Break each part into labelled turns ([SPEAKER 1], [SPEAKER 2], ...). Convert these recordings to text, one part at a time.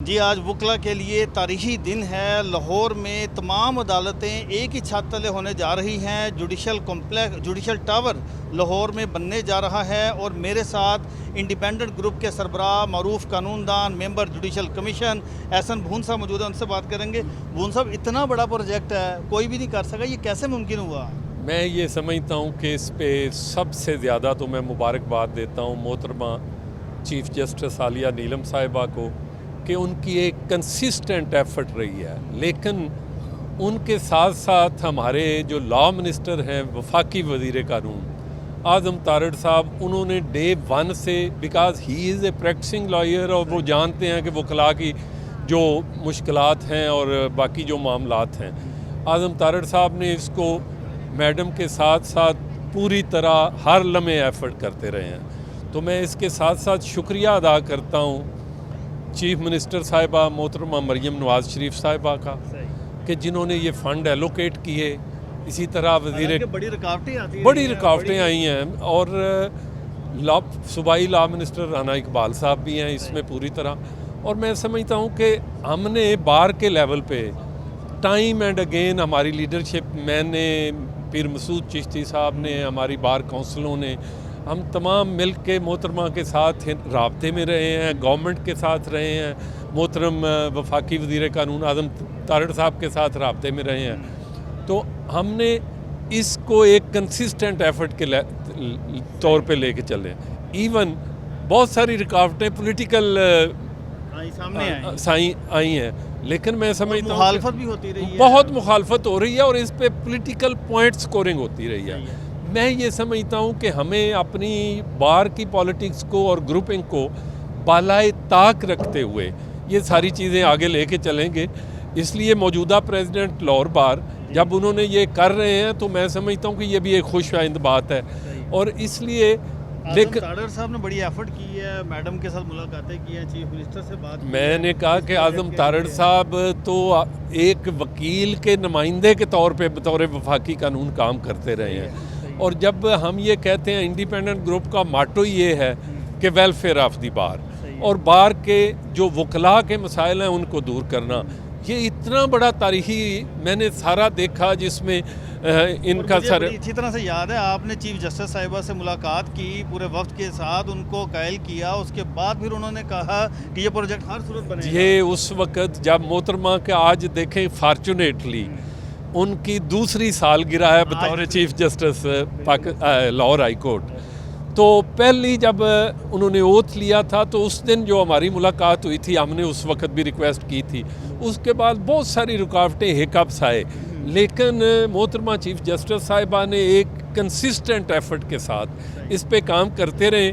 [SPEAKER 1] जी, आज वकला के लिए तारीखी दिन है। लाहौर में तमाम अदालतें एक ही छत तले होने जा रही हैं। जुडिशल टावर लाहौर में बनने जा रहा है और मेरे साथ इंडिपेंडेंट ग्रुप के सरबराह मरूफ कानूनदान मेंबर जुडिशल कमीशन एहसन भून साहब मौजूद है, उनसे बात करेंगे। भून साहब, इतना बड़ा प्रोजेक्ट है, कोई भी नहीं कर सका, ये कैसे मुमकिन हुआ?
[SPEAKER 2] मैं ये समझता हूँ कि इस पे सबसे ज़्यादा तो मैं मुबारकबाद देता हूँ मोहतरमा चीफ जस्टिस आलिया नीलम साहिबा को कि उनकी एक कंसिस्टेंट एफर्ट रही है। लेकिन उनके साथ साथ हमारे जो लॉ मिनिस्टर हैं, वफाकी वज़ीर कानून आज़म तारड़ साहब, उन्होंने डे वन से, because he is a practising lawyer और वो जानते हैं कि वकला की जो मुश्किलात हैं और बाकी जो मामलात हैं, आज़म तारड़ साहब ने इसको मैडम के साथ साथ पूरी तरह हर लम्हे एफर्ट करते रहे हैं। तो मैं इसके साथ साथ शुक्रिया अदा करता हूँ चीफ मिनिस्टर साहिबा मोहतरमा मरियम नवाज़ शरीफ साहिबा का कि जिन्होंने ये फ़ंड एलोकेट किए। इसी तरह वज़ीर
[SPEAKER 1] बड़ी
[SPEAKER 2] रुकावटें आई हैं और सूबाई लॉ मिनिस्टर राना इकबाल साहब भी हैं इसमें पूरी तरह। और मैं समझता हूँ कि हमने बार के लेवल पे टाइम एंड अगेन हमारी लीडरशिप, मैंने, पीर मसूद चिश्ती साहब ने, हमारी बार काउंसिलों ने, हम तमाम मिल के मोहतरमा के साथ राब्ते में रहे हैं, गवर्नमेंट के साथ रहे हैं, मोहतरम वफाकी वज़ीर कानून आज़म तारड़ साहब के साथ राब्ते में रहे हैं। तो हमने इसको एक कंसिस्टेंट एफर्ट के तौर पे लेके चले। इवन बहुत सारी रुकावटें पॉलिटिकल साई आई हैं, लेकिन मैं समझता हूँ
[SPEAKER 1] मुखालफत भी होती रही है,
[SPEAKER 2] बहुत मुखालफत हो रही है और इस पे पॉलिटिकल पॉइंट स्कोरिंग होती रही है। मैं ये समझता हूँ कि हमें अपनी बार की पॉलिटिक्स को और ग्रुपिंग को बालाए ताक रखते हुए ये सारी चीज़ें आगे लेके चलेंगे। इसलिए मौजूदा प्रेसिडेंट लाहौर बार जब उन्होंने ये कर रहे हैं तो मैं समझता हूँ कि ये भी एक खुश आइंद बात है। और इसलिए
[SPEAKER 1] लेकिन तारड़ साहब ने बड़ी एफर्ट की है, मैडम के साथ मुलाकातें की हैं, चीफ मिनिस्टर से बात की।
[SPEAKER 2] मैंने कहा कि आज़म तारड़ साहब तो एक वकील के नुमाइंदे के तौर पे बतौर वफाकी कानून काम करते रहे हैं। और जब हम ये कहते हैं, इंडिपेंडेंट ग्रुप का माटो ये है कि वेलफेयर ऑफ दी बार और बार के जो वकला के मसाइल हैं उनको दूर करना, ये इतना बड़ा तारीखी मैंने सारा देखा जिसमें इनका सर
[SPEAKER 1] अच्छी तरह से याद है। आपने चीफ जस्टिस साहिबा से मुलाकात की, पूरे वक्त के साथ उनको कायल किया, उसके बाद फिर उन्होंने कहा कि ये प्रोजेक्ट हर सूरत बनेगा।
[SPEAKER 2] ये उस वक्त जब मोहतरमा के, आज देखें फॉर्चुनेटली उनकी दूसरी सालगिरह है बतौर chief justice Lahore high court. तो पहली जब उन्होंने ओथ लिया था तो उस दिन जो हमारी मुलाकात हुई थी, हमने उस वक्त भी रिक्वेस्ट की थी। उसके बाद बहुत सारी रुकावटें, हिकअप्स आए, लेकिन मोहतरमा चीफ जस्टिस साहिबा ने एक कंसिस्टेंट एफर्ट के साथ इस पे काम करते रहे।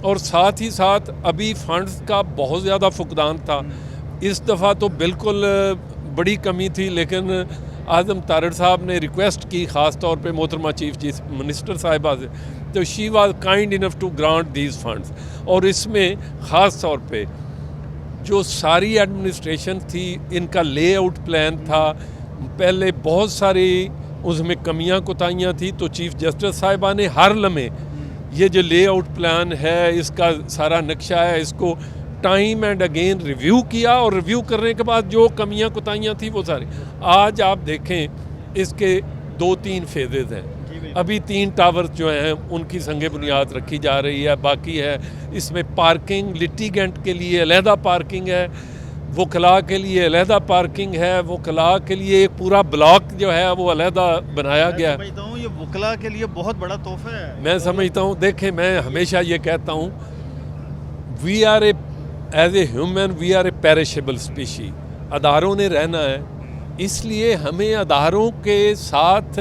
[SPEAKER 2] और साथ ही साथ अभी फंड्स का बहुत ज़्यादा फुकदान था, इस दफ़ा तो बिल्कुल बड़ी कमी थी, लेकिन आज़म तारड़ साहब ने रिक्वेस्ट की ख़ास तौर पे मोहतरमा चीफ मिनिस्टर साहिबा से, तो she was kind enough to grant these funds. और इसमें ख़ास तौर पे जो सारी एडमिनिस्ट्रेशन थी, इनका लेआउट प्लान था, पहले बहुत सारी उसमें कमियां कोताहियां थी, तो चीफ जस्टिस साहिबा ने हर लम्हे ये जो लेआउट प्लान है, इसका सारा नक्शा है, इसको टाइम एंड अगेन रिव्यू किया और रिव्यू करने के बाद जो कमियां कोताहियां थी वो सारी, आज आप देखें इसके 2-3 फेजेज़ हैं। अभी 3 टावर्स जो हैं उनकी संगे बुनियाद रखी जा रही है, बाकी है इसमें पार्किंग, लिटिगेंट के लिए अलहदा पार्किंग है, वकला के लिए अलहदा पार्किंग है, वकला के लिए एक पूरा ब्लॉक जो है वो अलहदा बनाया गया है।
[SPEAKER 1] ये वकला के लिए बहुत बड़ा तोहफा है,
[SPEAKER 2] मैं समझता हूँ। देखें, मैं हमेशा ये कहता हूँ, we are as a human we are a perishable species. अदारों ने रहना है, इसलिए हमें अदारों के साथ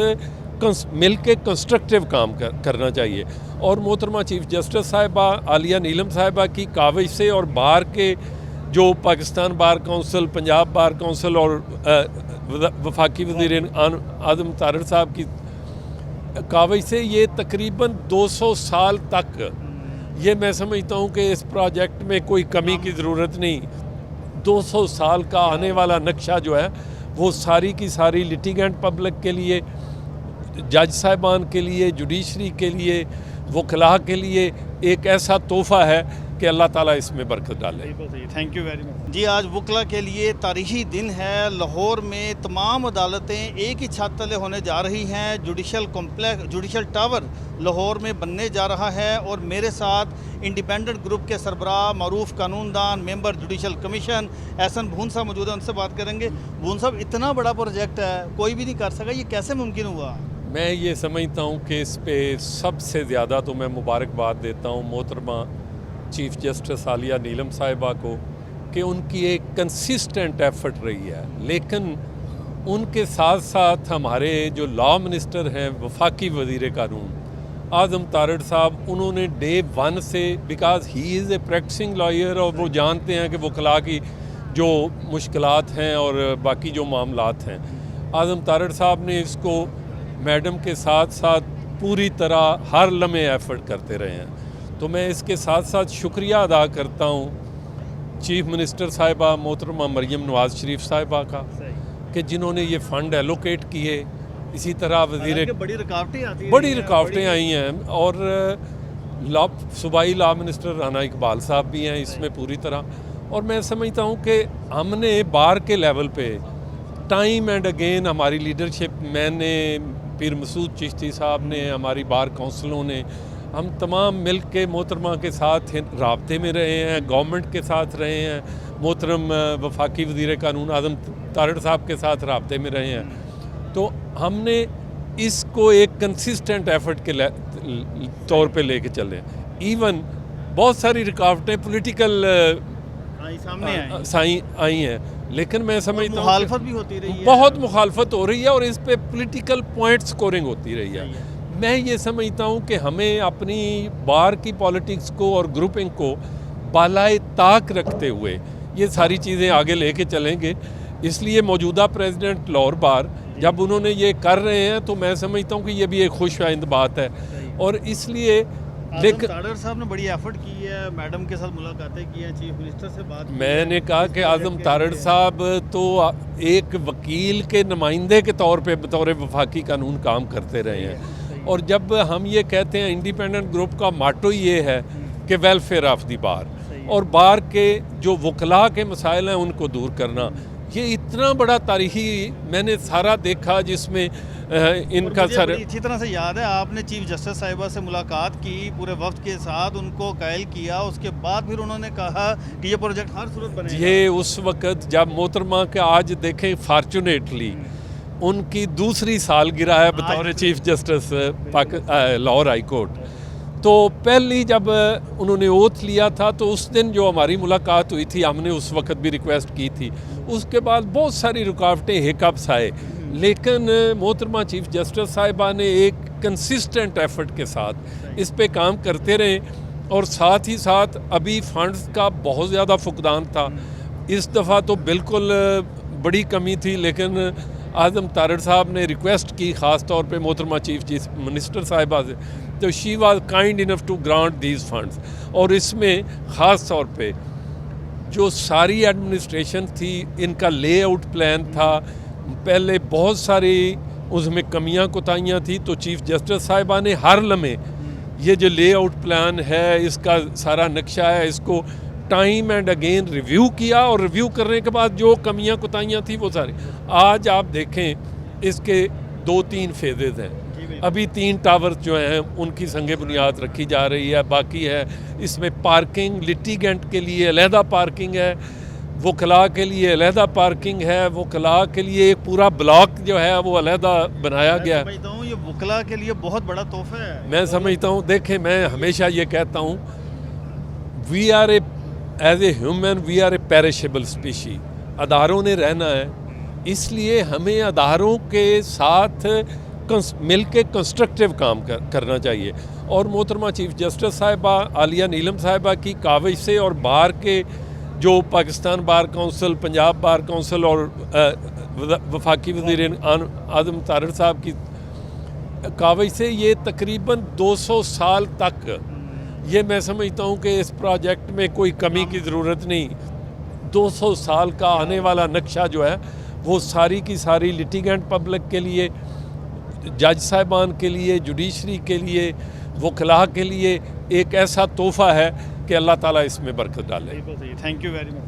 [SPEAKER 2] मिल के कंस्ट्रक्टिव काम करना चाहिए। और मोहतरमा चीफ जस्टिस साहिबा आलिया नीलम साहिबा की काविश से और बार के जो Pakistan bar council, Punjab bar council और वफाकी वज़ीर आज़म तारड़ साहब की काविश से ये तकरीबन 200 साल तक, ये मैं समझता हूँ कि इस प्रोजेक्ट में कोई कमी की ज़रूरत नहीं। 200 साल का आने वाला नक्शा जो है वो सारी की सारी लिटिगेंट पब्लिक के लिए, जज साहिबान के लिए, जुडिशरी के लिए, वकला के लिए एक ऐसा तोहफ़ा है कि अल्लाह ताला इसमें बरकत डाले।
[SPEAKER 1] थैंक यू वेरी मच जी। आज वकला के लिए तारीखी दिन है। लाहौर में तमाम अदालतें एक ही छत तले होने जा रही हैं। जुडिशल टावर लाहौर में बनने जा रहा है और मेरे साथ इंडिपेंडेंट ग्रुप के सरबराह, मरूफ कानूनदान, मेंबर जुडिशल कमीशन एहसन भून साहब मौजूद हैं। उनसे बात करेंगे। भून साहब, इतना बड़ा प्रोजेक्ट है, कोई भी नहीं कर सका, ये कैसे मुमकिन हुआ?
[SPEAKER 2] मैं ये समझता हूँ कि इस पे सबसे ज़्यादा तो मैं मुबारकबाद देता हूँ मोहतरमा चीफ जस्टिस आलिया नीलम साहिबा को कि उनकी एक कंसिस्टेंट एफर्ट रही है। लेकिन उनके साथ साथ हमारे जो लॉ मिनिस्टर हैं, वफाकी वज़ीर कानून आज़म तारड़ साहब, उन्होंने डे 1 से, because he is a practising lawyer और वो जानते हैं कि वकला की जो मुश्किलात हैं और बाकी जो मामलात हैं, आज़म तारड़ साहब ने इसको मैडम के साथ साथ पूरी तरह हर लम्हे एफर्ट करते रहे हैं। तो मैं इसके साथ साथ शुक्रिया अदा करता हूँ चीफ मिनिस्टर साहिबा मोहतरमा मरियम नवाज़ शरीफ साहिबा का कि जिन्होंने ये फ़ंड एलोकेट किए। इसी तरह वज़ीर
[SPEAKER 1] बड़ी रुकावटें
[SPEAKER 2] आई हैं और सूबाई लॉ मिनिस्टर राना इकबाल साहब भी हैं इसमें पूरी तरह। और मैं समझता हूँ कि हमने बार के लेवल पे टाइम एंड अगेन हमारी लीडरशिप, मैंने, पीर मसूद चिश्ती साहब ने, हमारी बार काउंसिलों ने, हम तमाम मिल के मोहतरमा के साथ राब्ते में रहे हैं, गवर्नमेंट के साथ रहे हैं, मोहतरम वफाकी वज़ीर कानून आज़म तारड़ साहब के साथ राब्ते में रहे हैं। तो हमने इसको एक कंसिस्टेंट एफर्ट के तौर पे लेके चले। इवन बहुत सारी रुकावटें पॉलिटिकल साई आई हैं, लेकिन मैं समझता हूँ
[SPEAKER 1] मुखालफत भी होती रही है,
[SPEAKER 2] बहुत मुखालफत हो रही है और इस पे पॉलिटिकल पॉइंट स्कोरिंग होती रही है। मैं ये समझता हूँ कि हमें अपनी बार की पॉलिटिक्स को और ग्रुपिंग को बालाए ताक रखते हुए ये सारी चीज़ें आगे लेके चलेंगे। इसलिए मौजूदा प्रेसिडेंट लाहौर बार जब उन्होंने ये कर रहे हैं तो मैं समझता हूँ कि ये भी एक खुशआइंद बात है। और इसलिए
[SPEAKER 1] लेकिन तारड़ साहब ने बड़ी एफर्ट की है, मैडम के साथ मुलाकातें की हैं, चीफ मिनिस्टर से बात की।
[SPEAKER 2] मैंने कहा कि आज़म तारड़ साहब तो एक वकील के नुमाइंदे के तौर पे बतौर वफाकी कानून काम करते रहे हैं। और जब हम ये कहते हैं, इंडिपेंडेंट ग्रुप का माटो ये है कि वेलफेयर ऑफ दी बार और बार के जो वकला के मसाइल हैं उनको दूर करना, ये इतना बड़ा तारीखी मैंने सारा देखा जिसमें इनका सर
[SPEAKER 1] अच्छी तरह से याद है। आपने चीफ जस्टिस साहिबा से मुलाकात की, पूरे वक्त के साथ उनको कायल किया, उसके बाद फिर उन्होंने कहा कि ये प्रोजेक्ट हर सूरत बनेगा।
[SPEAKER 2] ये उस वक्त जब मोहतरमा के आज देखें फॉर्चुनेटली उनकी दूसरी सालगिरह है बतौर chief justice Lahore high court. तो पहली जब उन्होंने ओथ लिया था तो उस दिन जो हमारी मुलाकात हुई थी, हमने उस वक्त भी रिक्वेस्ट की थी। उसके बाद बहुत सारी रुकावटें, हिकअप्स आए, लेकिन मोहतरमा चीफ जस्टिस साहिबा ने एक कंसिस्टेंट एफर्ट के साथ इस पे काम करते रहे। और साथ ही साथ अभी फंड्स का बहुत ज़्यादा फुकदान था, इस दफ़ा तो बिल्कुल बड़ी कमी थी, लेकिन आज़म तारड़ साहब ने रिक्वेस्ट की ख़ास तौर पे मोहतरमा चीफ मिनिस्टर साहिबा से, तो she was kind enough to grant these funds. और इसमें ख़ास तौर पे जो सारी एडमिनिस्ट्रेशन थी, इनका लेआउट प्लान था, पहले बहुत सारी उसमें कमियां कोताहियां थी, तो चीफ जस्टिस साहिबा ने हर लम्हे ये जो लेआउट प्लान है, इसका सारा नक्शा है, इसको टाइम एंड अगेन रिव्यू किया। और रिव्यू करने के बाद जो कमियां कोताहियां थी वो सारी, आज आप देखें इसके 2-3 फेजेज़ हैं। अभी 3 टावर जो हैं उनकी संगे बुनियाद रखी जा रही है, बाकी है इसमें पार्किंग, लिटिगेंट के लिए अलहदा पार्किंग है, वकला के लिए अलहदा पार्किंग है, वकला के लिए एक पूरा ब्लॉक जो है वो अलहदा बनाया गया है।
[SPEAKER 1] मैं समझता हूँ ये वकला के लिए बहुत बड़ा तोहफा है।
[SPEAKER 2] मैं समझता हूँ, देखें मैं हमेशा ये कहता हूँ, we are as a human we are a perishable species. अदारों ने रहना है, इसलिए हमें अदारों के साथ मिल के कंस्ट्रक्टिव काम करना चाहिए। और मोहतरमा चीफ जस्टिस साहिबा आलिया नीलम साहिबा की काविश से और बार के जो Pakistan bar council, Punjab bar council और वफाकी वज़ीर आज़म तारड़ साहब की काविश से ये तकरीबन 200 साल तक, ये मैं समझता हूँ कि इस प्रोजेक्ट में कोई कमी की ज़रूरत नहीं। 200 साल का आने वाला नक्शा जो है वो सारी की सारी लिटिगेंट पब्लिक के लिए, जज साहिबान के लिए, जुडिशरी के लिए, वकला के लिए एक ऐसा तोहफ़ा है कि अल्लाह ताला इसमें बरकत डाले।
[SPEAKER 1] बिल्कुल सही, थैंक यू वेरी मच।